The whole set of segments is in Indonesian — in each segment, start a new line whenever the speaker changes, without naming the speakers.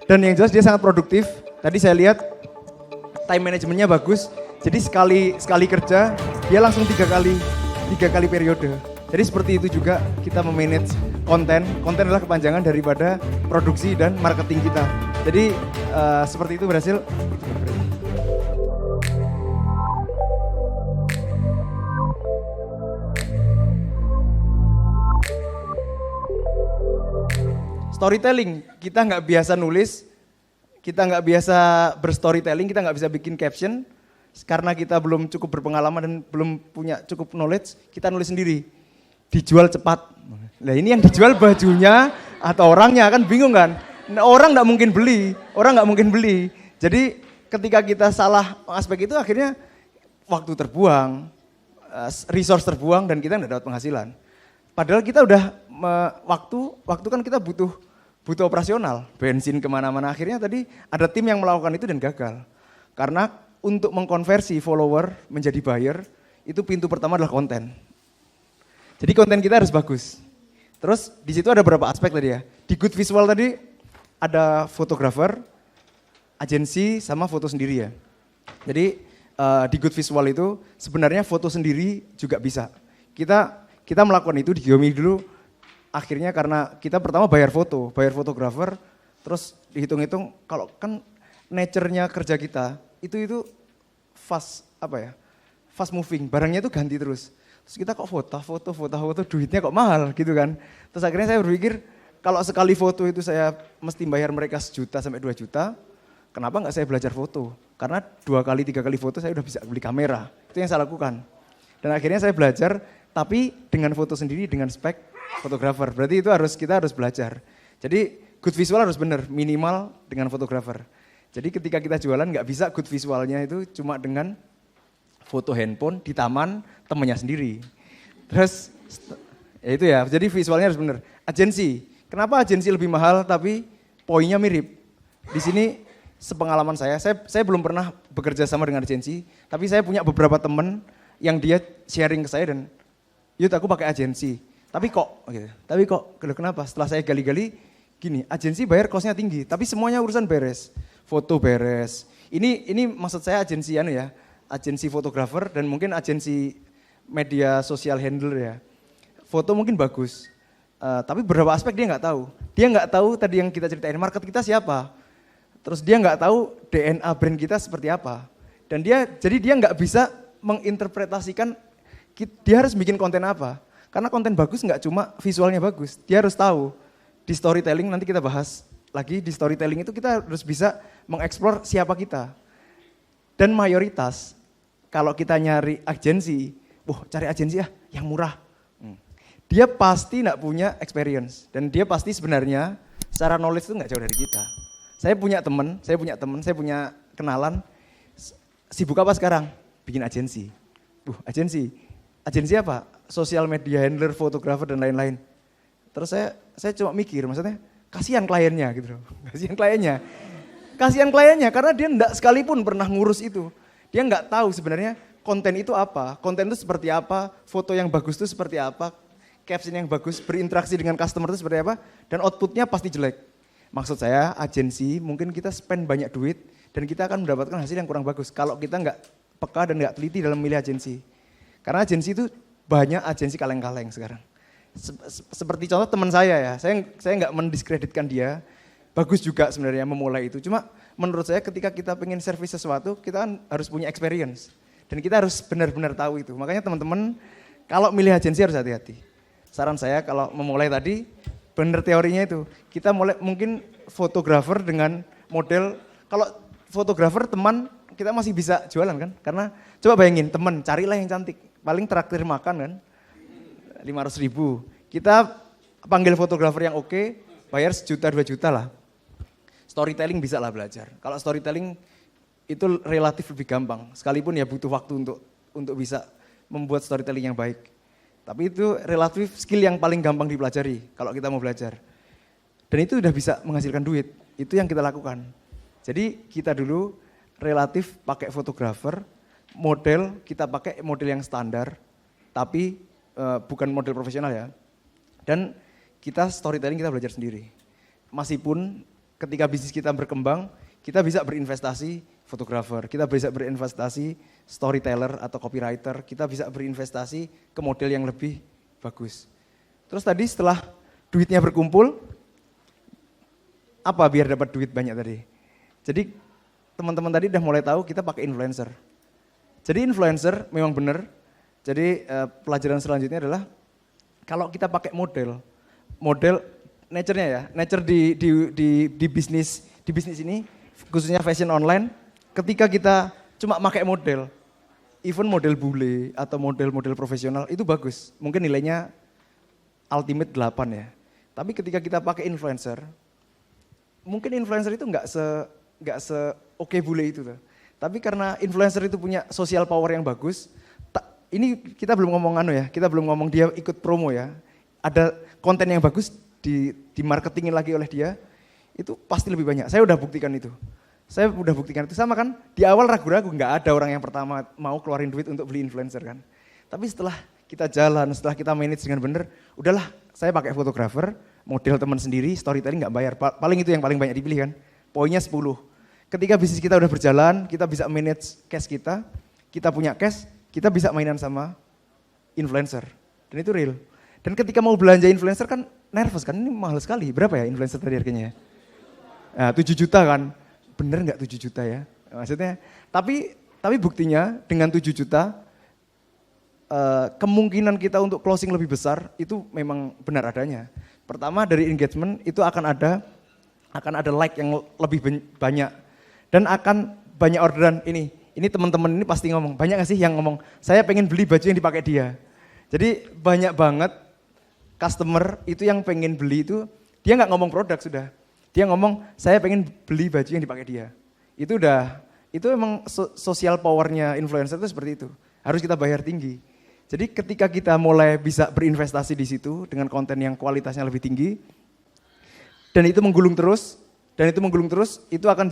Dan yang jelas dia sangat produktif. Tadi saya lihat time manajemennya bagus. Jadi sekali kerja dia langsung tiga kali periode. Jadi seperti itu juga kita memanage konten. Konten adalah kepanjangan daripada produksi dan marketing kita. Jadi seperti itu berhasil. Storytelling, kita nggak biasa nulis, kita nggak biasa berstorytelling, kita nggak bisa bikin caption, karena kita belum cukup berpengalaman dan belum punya cukup knowledge, kita nulis sendiri, dijual cepat. Nah ini yang dijual bajunya atau orangnya, kan bingung kan? Nah, orang nggak mungkin beli, Jadi ketika kita salah aspek itu akhirnya waktu terbuang, resource terbuang dan kita nggak dapat penghasilan. Padahal kita udah waktu kan kita butuh operasional, bensin kemana-mana. Akhirnya tadi ada tim yang melakukan itu dan gagal. Karena untuk mengkonversi follower menjadi buyer, itu pintu pertama adalah konten. Jadi konten kita harus bagus. Terus di situ ada beberapa aspek tadi ya. Di good visual tadi ada fotografer, agensi sama foto sendiri ya. Jadi di good visual itu sebenarnya foto sendiri juga bisa. Kita melakukan itu di Geomi dulu. Akhirnya karena kita pertama bayar fotografer, terus dihitung-hitung kalau kan nature-nya kerja kita itu fast moving, barangnya itu ganti terus. Terus kita kok foto duitnya kok mahal gitu kan. Terus akhirnya saya berpikir kalau sekali foto itu saya mesti bayar mereka 1 juta sampai 2 juta, kenapa nggak saya belajar foto? Karena 2 kali 3 kali foto saya udah bisa beli kamera, itu yang saya lakukan. Dan akhirnya saya belajar, tapi dengan foto sendiri, dengan spek fotografer. Berarti itu kita harus belajar. Jadi good visual harus benar, minimal dengan fotografer. Jadi ketika kita jualan nggak bisa good visualnya itu cuma dengan foto handphone di taman temennya sendiri. Terus ya itu ya, jadi visualnya harus benar. Agensi, kenapa agensi lebih mahal tapi poinnya mirip? Di sini sepengalaman saya belum pernah bekerja sama dengan agensi, tapi saya punya beberapa teman yang dia sharing ke saya dan, yuk aku pakai agensi. Tapi kok, kenapa? Setelah saya gali-gali, gini, agensi bayar cost-nya tinggi, tapi semuanya urusan beres. Foto beres. Ini maksud saya agensi agensi fotografer dan mungkin agensi media sosial handler ya. Foto mungkin bagus, tapi beberapa aspek dia nggak tahu. Dia nggak tahu tadi yang kita ceritain, market kita siapa. Terus dia nggak tahu DNA brand kita seperti apa. Dan jadi dia nggak bisa menginterpretasikan, dia harus bikin konten apa. Karena konten bagus nggak cuma visualnya bagus, dia harus tahu. Di storytelling nanti kita bahas lagi, di storytelling itu kita harus bisa mengeksplor siapa kita. Dan mayoritas, kalau kita nyari agensi, cari agensi yang murah. Dia pasti nggak punya experience, dan dia pasti sebenarnya secara knowledge itu nggak jauh dari kita. Saya punya kenalan, sibuk apa sekarang? Bikin agensi. Agensi apa? Sosial media handler, fotografer dan lain-lain. Terus saya cuma mikir, maksudnya kasihan kliennya gitu. Kasihan kliennya karena dia enggak sekalipun pernah ngurus itu. Dia enggak tahu sebenarnya konten itu apa, konten itu seperti apa, foto yang bagus itu seperti apa, caption yang bagus, berinteraksi dengan customer itu seperti apa, dan outputnya pasti jelek. Maksud saya agensi mungkin kita spend banyak duit dan kita akan mendapatkan hasil yang kurang bagus kalau kita enggak peka dan enggak teliti dalam memilih agensi. Karena agensi itu banyak agensi kaleng-kaleng sekarang. Seperti contoh teman saya ya, saya nggak mendiskreditkan dia, bagus juga sebenarnya memulai itu. Cuma menurut saya ketika kita pengen servis sesuatu, kita kan harus punya experience. Dan kita harus benar-benar tahu itu. Makanya teman-teman kalau milih agensi harus hati-hati. Saran saya kalau memulai tadi, benar teorinya itu. Kita mulai mungkin fotografer dengan model, kalau fotografer teman kita masih bisa jualan kan. Karena coba bayangin teman, carilah yang cantik. Paling traktir makan kan, 500.000. Kita panggil fotografer yang oke, bayar 1 juta 2 juta lah. Storytelling bisa lah belajar. Kalau storytelling itu relatif lebih gampang, sekalipun ya butuh waktu untuk bisa membuat storytelling yang baik. Tapi itu relatif skill yang paling gampang dipelajari kalau kita mau belajar. Dan itu udah bisa menghasilkan duit, itu yang kita lakukan. Jadi kita dulu relatif pakai fotografer, model kita pakai model yang standar, tapi bukan model profesional ya. Dan kita storytelling kita belajar sendiri. Meskipun ketika bisnis kita berkembang, kita bisa berinvestasi fotografer, kita bisa berinvestasi storyteller atau copywriter, kita bisa berinvestasi ke model yang lebih bagus. Terus tadi setelah duitnya berkumpul, apa biar dapat duit banyak tadi? Jadi teman-teman tadi udah mulai tahu kita pakai influencer. Jadi influencer memang benar. Jadi pelajaran selanjutnya adalah kalau kita pakai model nature-nya ya, nature di bisnis ini, khususnya fashion online, ketika kita cuma pakai model, even model bule atau model-model profesional itu bagus, mungkin nilainya ultimate 8 ya. Tapi ketika kita pakai influencer, mungkin influencer itu nggak se oke bule itu tuh. Tapi karena influencer itu punya social power yang bagus, ini kita belum ngomong kita belum ngomong dia ikut promo ya. Ada konten yang bagus di marketingin lagi oleh dia, itu pasti lebih banyak. Saya udah buktikan itu. Sama kan, di awal ragu-ragu, nggak ada orang yang pertama mau keluarin duit untuk beli influencer kan. Tapi setelah kita jalan, setelah kita manage dengan benar, udahlah saya pakai fotografer, model teman sendiri, storytelling nggak bayar. Paling itu yang paling banyak dipilih kan, poinnya 10. Ketika bisnis kita udah berjalan, kita bisa manage cash kita punya cash, kita bisa mainan sama influencer. Dan itu real. Dan ketika mau belanja influencer kan nervous kan, ini mahal sekali. Berapa ya influencer tadi harganya? Nah, 7 juta kan. Bener nggak 7 juta ya? Maksudnya, tapi buktinya dengan 7 juta, kemungkinan kita untuk closing lebih besar itu memang benar adanya. Pertama dari engagement itu akan ada like yang lebih banyak. Dan akan banyak orderan ini teman-teman ini pasti ngomong, banyak gak sih yang ngomong, saya pengen beli baju yang dipakai dia. Jadi banyak banget customer itu yang pengen beli itu, dia nggak ngomong produk sudah. Dia ngomong, saya pengen beli baju yang dipakai dia. Itu emang social powernya influencer itu seperti itu. Harus kita bayar tinggi. Jadi ketika kita mulai bisa berinvestasi di situ dengan konten yang kualitasnya lebih tinggi, dan itu menggulung terus, itu akan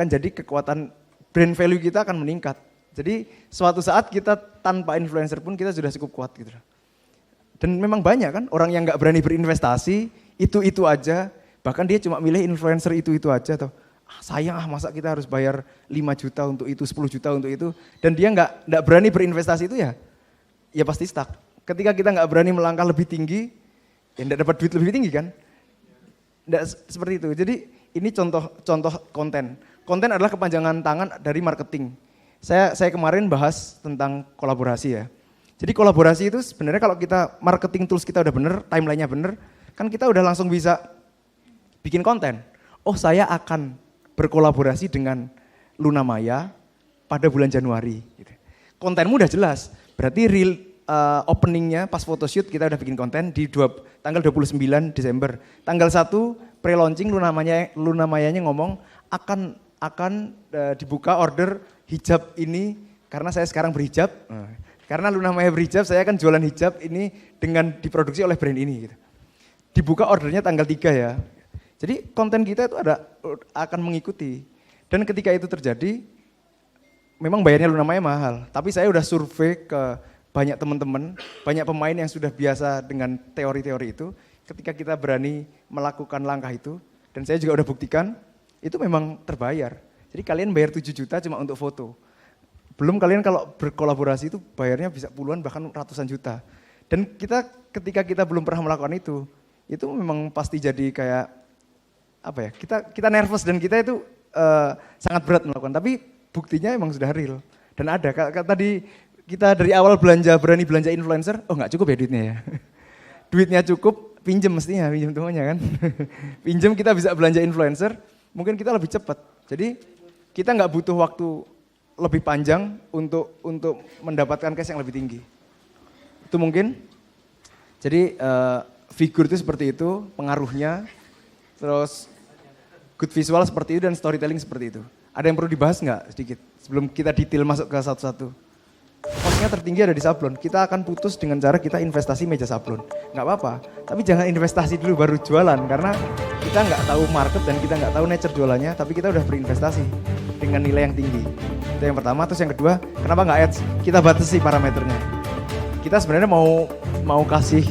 jadi kekuatan brand value kita akan meningkat. Jadi suatu saat kita tanpa influencer pun kita sudah cukup kuat gitu. Dan memang banyak kan orang yang nggak berani berinvestasi, itu aja, bahkan dia cuma milih influencer itu aja tuh. Sayang masa kita harus bayar 5 juta untuk itu, 10 juta untuk itu, dan dia nggak berani berinvestasi itu ya pasti stuck. Ketika kita nggak berani melangkah lebih tinggi, ya nggak dapat duit lebih tinggi kan? Nggak seperti itu. Jadi ini contoh konten. Konten adalah kepanjangan tangan dari marketing. Saya kemarin bahas tentang kolaborasi ya. Jadi kolaborasi itu sebenarnya kalau kita marketing tools kita udah bener, timelinenya bener, kan kita udah langsung bisa bikin konten. Oh saya akan berkolaborasi dengan Luna Maya pada bulan Januari. Kontenmu udah jelas, berarti real openingnya pas photoshoot kita udah bikin konten di tanggal 29 Desember. Tanggal 1 pre-launching Luna Mayanya ngomong akan dibuka order hijab ini karena saya sekarang berhijab. Karena Luna Maya berhijab, saya akan jualan hijab ini dengan diproduksi oleh brand ini. Gitu. Dibuka ordernya tanggal 3 ya. Jadi konten kita itu akan mengikuti. Dan ketika itu terjadi, memang bayarnya Luna Maya mahal. Tapi saya udah survei ke banyak teman-teman, banyak pemain yang sudah biasa dengan teori-teori itu. Ketika kita berani melakukan langkah itu, dan saya juga udah buktikan, itu memang terbayar. Jadi kalian bayar 7 juta cuma untuk foto. Belum kalian kalau berkolaborasi itu bayarnya bisa puluhan bahkan ratusan juta. Dan ketika kita belum pernah melakukan itu memang pasti jadi kayak apa ya? Kita nervous dan kita itu sangat berat melakukan. Tapi buktinya emang sudah real dan ada. Tadi kita dari awal berani belanja influencer, oh nggak cukup ya duitnya ya. Duitnya cukup, pinjem mestinya, pinjem temannya kan. Pinjem kita bisa belanja influencer, mungkin kita lebih cepat. Jadi kita nggak butuh waktu lebih panjang untuk mendapatkan cash yang lebih tinggi. Itu mungkin. Jadi figur itu seperti itu, pengaruhnya. Terus good visual seperti itu dan storytelling seperti itu. Ada yang perlu dibahas nggak sedikit? Sebelum kita detail masuk ke satu-satu. Costnya tertinggi ada di sablon. Kita akan putus dengan cara kita investasi meja sablon. Nggak apa-apa, tapi jangan investasi dulu baru jualan. Karena kita nggak tahu market dan kita nggak tahu nature jualannya, tapi kita udah berinvestasi dengan nilai yang tinggi. Itu yang pertama. Terus yang kedua, kenapa nggak ads? Kita batasi parameternya. Kita sebenarnya mau kasih